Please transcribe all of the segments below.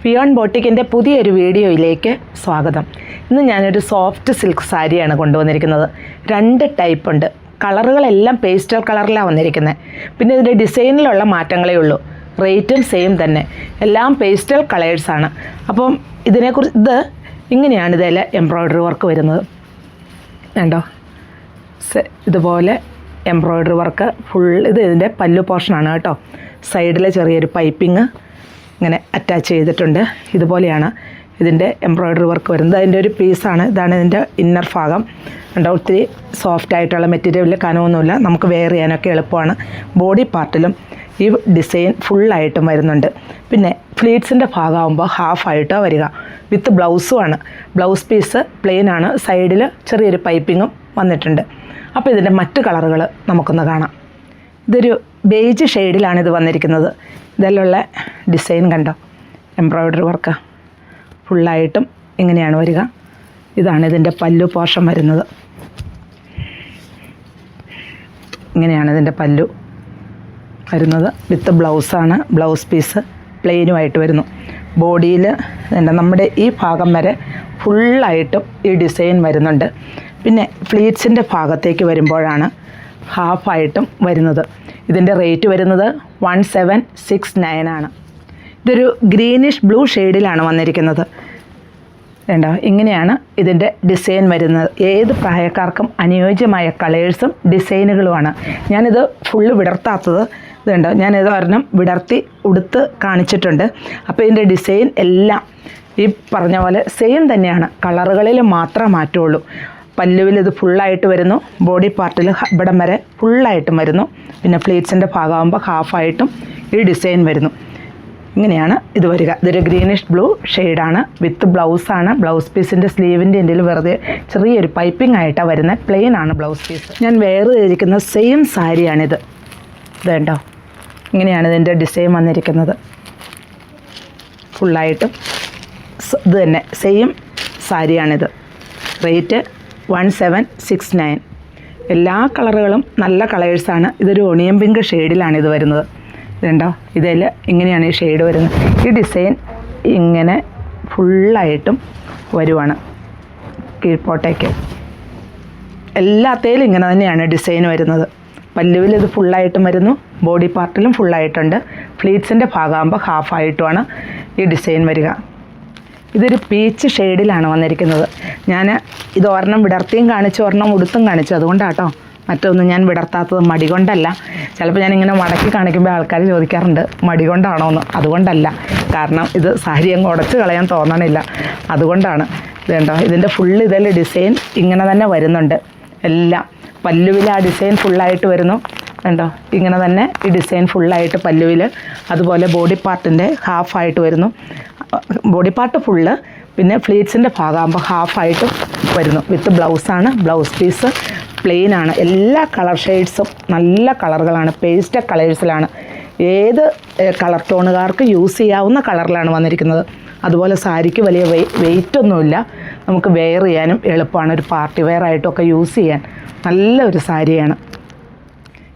ഫിയോൺ ബോട്ടിക്കിൻ്റെ പുതിയൊരു വീഡിയോയിലേക്ക് സ്വാഗതം. ഇന്ന് ഞാനൊരു സോഫ്റ്റ് സിൽക്ക് സാരിയാണ് കൊണ്ടുവന്നിരിക്കുന്നത്. 2 ടൈപ്പ് ഉണ്ട്. കളറുകളെല്ലാം പേസ്റ്റൽ കളറിലാണ് വന്നിരിക്കുന്നത്. പിന്നെ ഇതിൻ്റെ ഡിസൈനിലുള്ള മാറ്റങ്ങളേ ഉള്ളൂ. റേറ്റും സെയിം തന്നെ. എല്ലാം പേസ്റ്റൽ കളേഴ്സാണ്. അപ്പം ഇതിനെക്കുറിച്ച് ഇങ്ങനെയാണ് ഇതിൽ എംബ്രോയ്ഡറി വർക്ക് വരുന്നത്. വേണ്ടോ, ഇതുപോലെ എംബ്രോയ്ഡറി വർക്ക് ഫുൾ. ഇതിൻ്റെ പല്ലു പോർഷനാണ് കേട്ടോ. സൈഡിലെ ചെറിയൊരു പൈപ്പിങ് ഇങ്ങനെ അറ്റാച്ച് ചെയ്തിട്ടുണ്ട്. ഇതുപോലെയാണ് ഇതിൻ്റെ എംബ്രോയ്ഡറി വർക്ക് വരുന്നത്. അതിൻ്റെ ഒരു പീസാണ്. ഇതാണ് ഇതിൻ്റെ ഇന്നർ ഭാഗം. കണ്ടോ, ഒത്തിരി സോഫ്റ്റ് ആയിട്ടുള്ള മെറ്റീരിയൽ, കനമൊന്നുമില്ല. നമുക്ക് വെയർ ചെയ്യാനൊക്കെ എളുപ്പമാണ്. ബോഡി പാർട്ടിലും ഈ ഡിസൈൻ ഫുള്ളായിട്ടും വരുന്നുണ്ട്. പിന്നെ ഫ്ലീറ്റ്സിൻ്റെ ഭാഗമാകുമ്പോൾ ഹാഫായിട്ടോ വരിക. വിത്ത് ബ്ലൗസുമാണ്. ബ്ലൗസ് പീസ് പ്ലെയിൻ ആണ്. സൈഡിൽ ചെറിയൊരു പൈപ്പിങ്ങും വന്നിട്ടുണ്ട്. അപ്പോൾ ഇതിൻ്റെ മറ്റ് കളറുകൾ നമുക്കൊന്ന് കാണാം. ഇതൊരു ബേജ് ഷെയ്ഡിലാണ് ഇത് വന്നിരിക്കുന്നത്. ഇതിലുള്ള ഡിസൈൻ കണ്ടോ, എംബ്രോയ്ഡറി വർക്ക് ഫുള്ളായിട്ടും ഇങ്ങനെയാണ് വരിക. ഇതാണ് ഇതിൻ്റെ പല്ലു പോർഷൻ വരുന്നത്. ഇങ്ങനെയാണ് ഇതിൻ്റെ പല്ലു വരുന്നത്. വിത്ത് ബ്ലൗസാണ്. ബ്ലൗസ് പീസ് പ്ലെയിനുമായിട്ട് വരുന്നു. ബോഡിയിൽ നമ്മുടെ ഈ ഭാഗം വരെ ഫുള്ളായിട്ടും ഈ ഡിസൈൻ വരുന്നുണ്ട്. പിന്നെ ഫ്ലീറ്റ്സിൻ്റെ ഭാഗത്തേക്ക് വരുമ്പോഴാണ് ഹാഫായിട്ടും വരുന്നത്. ഇതിൻ്റെ റേറ്റ് വരുന്നത് 1769 ആണ്. ഇതൊരു ഗ്രീനിഷ് ബ്ലൂ ഷെയ്ഡിലാണ് വന്നിരിക്കുന്നത്. വേണ്ടോ, ഇങ്ങനെയാണ് ഇതിൻ്റെ ഡിസൈൻ വരുന്നത്. ഏത് പ്രായക്കാർക്കും അനുയോജ്യമായ കളേഴ്സും ഡിസൈനുകളുമാണ്. ഞാനിത് ഫുള്ള് വിടർത്താത്തത് ഇതുണ്ടോ, ഞാനിത് ഒരെണ്ണം വിടർത്തി ഉടുത്ത് കാണിച്ചിട്ടുണ്ട്. അപ്പോൾ ഇതിൻ്റെ ഡിസൈൻ എല്ലാം ഈ പറഞ്ഞ പോലെ സെയിം തന്നെയാണ്. കളറുകളിൽ മാത്രമേ മാറ്റുള്ളൂ. പല്ലുവിൽ ഇത് ഫുള്ളായിട്ട് വരുന്നു. ബോഡി പാർട്ടിൽ ഇവിടം വരെ ഫുള്ളായിട്ടും വരുന്നു. പിന്നെ പ്ലീറ്റ്സിൻ്റെ ഭാഗമാകുമ്പോൾ ഹാഫായിട്ടും ഈ ഡിസൈൻ വരുന്നു. ഇങ്ങനെയാണ് ഇത് വരിക. ഇതൊരു ഗ്രീനിഷ് ബ്ലൂ ഷെയ്ഡാണ്. വിത്ത് ബ്ലൗസാണ്. ബ്ലൗസ് പീസിൻ്റെ സ്ലീവിൻ്റെ എൻ്റെ വെറുതെ ചെറിയൊരു പൈപ്പിംഗ് ആയിട്ടാണ് വരുന്നത്. പ്ലെയിൻ ആണ് ബ്ലൗസ് പീസ്. ഞാൻ വേറെ ചെയ്തിരിക്കുന്ന സെയിം സാരിയാണിത്. ഇതുണ്ടോ, ഇങ്ങനെയാണ് ഇതിൻ്റെ ഡിസൈൻ വന്നിരിക്കുന്നത്. ഫുള്ളായിട്ടും ഇത് തന്നെ സെയിം സാരിയാണിത്. റേറ്റ് 1769. എല്ലാ കളറുകളും നല്ല കളേഴ്സാണ്. ഇതൊരു ഒണിയൻ പിങ്ക് ഷെയ്ഡിലാണ് ഇത് വരുന്നത്. ഇതുണ്ടോ, ഇതിൽ ഇങ്ങനെയാണ് ഈ ഷെയ്ഡ് വരുന്നത്. ഈ ഡിസൈൻ ഇങ്ങനെ ഫുള്ളായിട്ടും വരുവാണ് കീഴ്പോട്ടേക്ക്. എല്ലാത്തേലും ഇങ്ങനെ തന്നെയാണ് ഡിസൈൻ വരുന്നത്. പല്ലുവിൽ ഇത് ഫുള്ളായിട്ടും വരുന്നു. ബോഡി പാർട്ടിലും ഫുള്ളായിട്ടുണ്ട്. ഫ്ലീറ്റ്സിൻ്റെ ഭാഗമാകുമ്പോൾ ഹാഫായിട്ടുമാണ് ഈ ഡിസൈൻ വരിക. ഇതൊരു പീച്ച് ഷെയ്ഡിലാണ് വന്നിരിക്കുന്നത്. ഞാൻ ഇത് ഒരെണ്ണം വിടർത്തിയും കാണിച്ചു, ഒരെണ്ണം ഉടുത്തും കാണിച്ചു. അതുകൊണ്ടാട്ടോ മറ്റൊന്നും ഞാൻ വിടർത്താത്തത്. മടി കൊണ്ടല്ല. ചിലപ്പോൾ ഞാനിങ്ങനെ മടക്കി കാണിക്കുമ്പോൾ ആൾക്കാർ ചോദിക്കാറുണ്ട് മടി കൊണ്ടാണോ എന്ന്. അതുകൊണ്ടല്ല. കാരണം ഇത് സാരി അങ്ങ് ഉടച്ച് കളയാൻ തോന്നണില്ല. അതുകൊണ്ടാണ്. ഇത് കണ്ടോ, ഇതിൻ്റെ ഫുള്ള് ഇതിൽ ഡിസൈൻ ഇങ്ങനെ തന്നെ വരുന്നുണ്ട്. എല്ലാം പല്ലുവിൽ ആ ഡിസൈൻ ഫുള്ളായിട്ട് വരുന്നു. കണ്ടോ, ഇങ്ങനെ തന്നെ ഈ ഡിസൈൻ ഫുള്ളായിട്ട് പല്ലുവിൽ. അതുപോലെ ബോഡി പാർട്ടിൻ്റെ ഹാഫായിട്ട് വരുന്നു. Body part full. പിന്നെ ഫ്ലീറ്റ്സിൻ്റെ ഭാഗമാകുമ്പോൾ ഹാഫായിട്ടും വരുന്നു. വിത്ത് ബ്ലൗസാണ്. ബ്ലൗസ് പീസ് പ്ലെയിനാണ്. എല്ലാ കളർ ഷെയ്ഡ്സും നല്ല കളറുകളാണ്. പേസ്റ്റൽ കളേഴ്സിലാണ്. ഏത് കളർ ടോണുകാർക്ക് യൂസ് ചെയ്യാവുന്ന കളറിലാണ് വന്നിരിക്കുന്നത്. അതുപോലെ സാരിക്ക് വലിയ വെയിറ്റൊന്നുമില്ല. നമുക്ക് വെയർ ചെയ്യാനും എളുപ്പമാണ്. ഒരു പാർട്ടി വെയർ ആയിട്ടൊക്കെ യൂസ് ചെയ്യാൻ നല്ലൊരു സാരിയാണ്.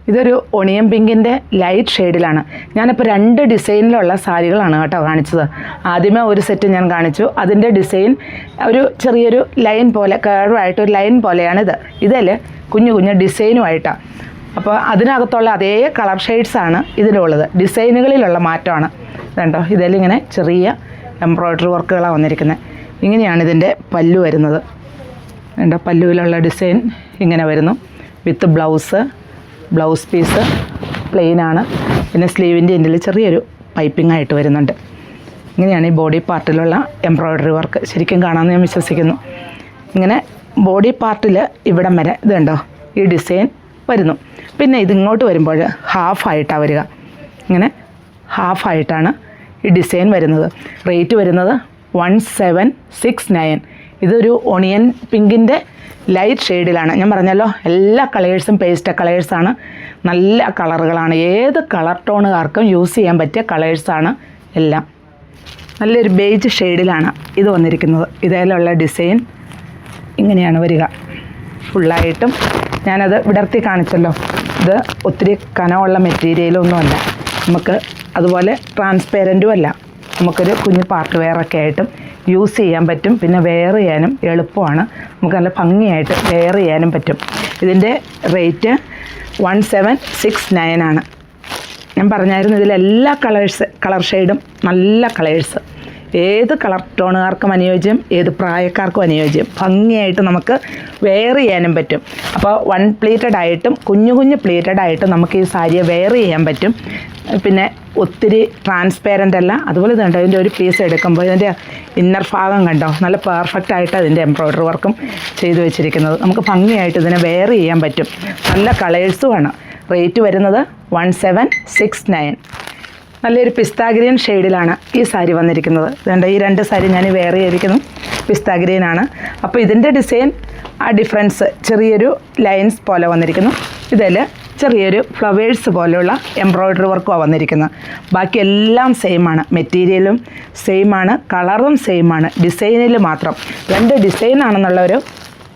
ഇതൊരു ഒണിയൻ പിങ്കിൻ്റെ ലൈറ്റ് ഷെയ്ഡിലാണ്. ഞാനിപ്പോൾ 2 ഡിസൈനിലുള്ള സാരികളാണ് കേട്ടോ കാണിച്ചത്. ആദ്യമേ ഒരു സെറ്റ് ഞാൻ കാണിച്ചു. അതിൻ്റെ ഡിസൈൻ ഒരു ചെറിയൊരു ലൈൻ പോലെ, കേർവായിട്ട് ഒരു ലൈൻ പോലെയാണിത്. ഇതിൽ കുഞ്ഞു കുഞ്ഞു ഡിസൈനുമായിട്ടാണ്. അപ്പോൾ അതിനകത്തുള്ള അതേ കളർ ഷെയ്ഡ്സാണ് ഇതിലുള്ളത്. ഡിസൈനുകളിലുള്ള മാറ്റമാണ്. ഇതുണ്ടോ, ഇതിലിങ്ങനെ ചെറിയ എംബ്രോയ്ഡറി വർക്കുകളാണ് വന്നിരിക്കുന്നത്. ഇങ്ങനെയാണ് ഇതിൻ്റെ പല്ലു വരുന്നത്. കണ്ടോ, പല്ലുവിലുള്ള ഡിസൈൻ ഇങ്ങനെ വരുന്നു. വിത്ത് ബ്ലൗസ് പീസ് പ്ലെയിനാണ്. പിന്നെ സ്ലീവിൻ്റെ എൻഡിൽ ചെറിയൊരു പൈപ്പിംഗ് ആയിട്ട് വരുന്നുണ്ട്. ഇങ്ങനെയാണ് ഈ ബോഡി പാർട്ടിലുള്ള എംബ്രോയ്ഡറി വർക്ക്. ശരിക്കും കാണാമെന്ന് ഞാൻ വിശ്വസിക്കുന്നു. ഇങ്ങനെ ബോഡി പാർട്ടിൽ ഇവിടം വരെ ഇത് കണ്ടോ ഈ ഡിസൈൻ വരുന്നു. പിന്നെ ഇതിങ്ങോട്ട് വരുമ്പോൾ ഹാഫായിട്ടാണ് വരിക. ഇങ്ങനെ ഹാഫായിട്ടാണ് ഈ ഡിസൈൻ വരുന്നത്. റേറ്റ് വരുന്നത് 1769. ഇതൊരു ഒണിയൻ പിങ്കിൻ്റെ ലൈറ്റ് ഷെയ്ഡിലാണ്. ഞാൻ പറഞ്ഞല്ലോ എല്ലാ കളേഴ്സും പേസ്റ്റൽ കളേഴ്സാണ്. നല്ല കളറുകളാണ്. ഏത് കളർ ടോണുകാർക്കും യൂസ് ചെയ്യാൻ പറ്റിയ കളേഴ്സാണ് എല്ലാം. നല്ലൊരു ബേജ് ഷെയ്ഡിലാണ് ഇത് വന്നിരിക്കുന്നത്. ഇതിലുള്ള ഡിസൈൻ ഇങ്ങനെയാണ് വരിക. ഫുള്ളായിട്ടും ഞാനത് വിടർത്തി കാണിച്ചല്ലോ. ഇത് ഒത്തിരി കനമുള്ള മെറ്റീരിയലൊന്നുമല്ല. നമുക്ക് അതുപോലെ ട്രാൻസ്പെറൻറ്റും അല്ല. നമുക്കൊരു കുഞ്ഞ് പാർട്ട് വെയറൊക്കെ ആയിട്ടും യൂസ് ചെയ്യാൻ പറ്റും. പിന്നെ വെയർ ചെയ്യാനും എളുപ്പമാണ്, നമുക്ക് നല്ല ഭംഗിയായിട്ട് വെയർ ചെയ്യാനും പറ്റും. ഇതിൻ്റെ റേറ്റ് 1769 ആണ്. ഞാൻ പറഞ്ഞായിരുന്നു ഇതിലെല്ലാ കളർ ഷെയ്ഡും നല്ല കളേഴ്സ്, ഏത് കളർ ടോണുകാർക്കും അനുയോജ്യം, ഏത് പ്രായക്കാർക്കും അനുയോജ്യം, ഭംഗിയായിട്ട് നമുക്ക് വെയർ ചെയ്യാനും പറ്റും. അപ്പോൾ 1 പ്ലീറ്റഡ് ആയിട്ടും കുഞ്ഞു പ്ലീറ്റഡ് ആയിട്ടും നമുക്ക് ഈ സാരിയെ വെയർ ചെയ്യാൻ പറ്റും. പിന്നെ ഒത്തിരി ട്രാൻസ്പെറൻ്റ് അല്ല. അതുപോലെ കണ്ടോ ഇതിൻ്റെ ഒരു പീസ് എടുക്കുമ്പോൾ ഇതിൻ്റെ ഇന്നർ ഭാഗം കണ്ടോ നല്ല പെർഫെക്റ്റ് ആയിട്ട് അതിൻ്റെ എംബ്രോയ്ഡറി വർക്കും ചെയ്തു വെച്ചിരിക്കുന്നത്. നമുക്ക് ഭംഗിയായിട്ട് ഇതിനെ വെയർ ചെയ്യാൻ പറ്റും. നല്ല കളേഴ്സുമാണ്. റേറ്റ് വരുന്നത് 1769. നല്ലൊരു പിസ്ത ഗ്രീൻ ഷെയ്ഡിലാണ് ഈ സാരി വന്നിരിക്കുന്നത്. ഇതുകൊണ്ട് ഈ 2 സാരി ഞാൻ വെയർ ചെയ്തിരിക്കുന്നു പിസ്ത ഗ്രീനാണ്. അപ്പോൾ ഇതിൻ്റെ ഡിസൈൻ ആ ഡിഫറൻസ് ചെറിയൊരു ലൈൻസ് പോലെ വന്നിരിക്കുന്നു. ഇതിൽ ചെറിയൊരു ഫ്ലവേഴ്സ് പോലെയുള്ള എംബ്രോയ്ഡറി വർക്കുമാണ് വന്നിരിക്കുന്നത്. ബാക്കി എല്ലാം സെയിമാണ്, മെറ്റീരിയലും സെയിമാണ്, കളറും സെയിമാണ്. ഡിസൈനിൽ മാത്രം 2 ഡിസൈനാണെന്നുള്ളൊരു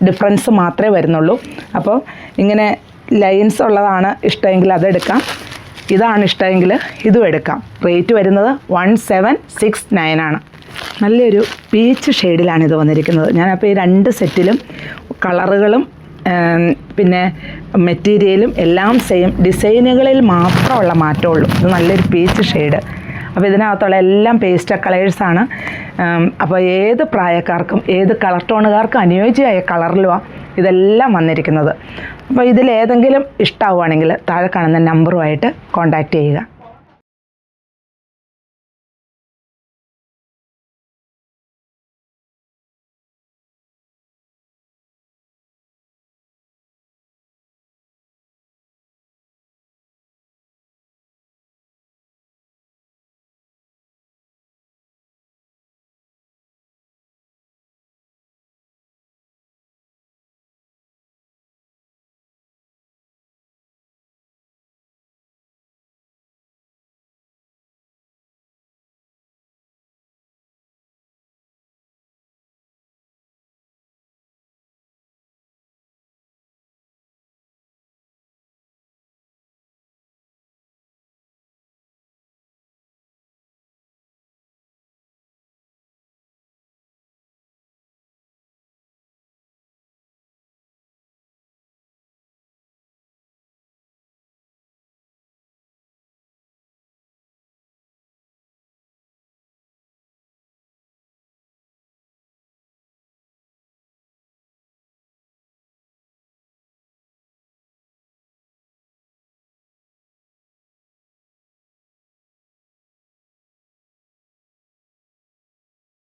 ഡിഫറൻസ് മാത്രമേ വരുന്നുള്ളൂ. അപ്പോൾ ഇങ്ങനെ ലൈൻസ് ഉള്ളതാണ് ഇഷ്ടമെങ്കിൽ അതെടുക്കാം, ഇതാണ് ഇഷ്ടമെങ്കിൽ ഇതും എടുക്കാം. റേറ്റ് വരുന്നത് 1769 ആണ്. നല്ലൊരു പീച്ച് ഷെയ്ഡിലാണ് ഇത് വന്നിരിക്കുന്നത്. ഞാനപ്പോൾ ഈ 2 സെറ്റിലും കളറുകളും പിന്നെ മെറ്റീരിയലും എല്ലാം സെയിം, ഡിസൈനുകളിൽ മാത്രമുള്ള മാറ്റമുള്ളൂ. ഇത് നല്ലൊരു പീച്ച് ഷെയ്ഡ്. അപ്പോൾ ഇതിനകത്തുള്ള എല്ലാം പേസ്റ്റൽ കളേഴ്സാണ്. അപ്പോൾ ഏത് പ്രായക്കാർക്കും ഏത് കളർ ടോണുകാർക്കും അനുയോജ്യമായ കളറിലുമാണ് ഇതെല്ലാം വന്നിരിക്കുന്നത്. അപ്പോൾ ഇതിലേതെങ്കിലും ഇഷ്ടമാവുകയാണെങ്കിൽ താഴെ കാണുന്ന നമ്പറുമായിട്ട് കോൺടാക്റ്റ് ചെയ്യുക.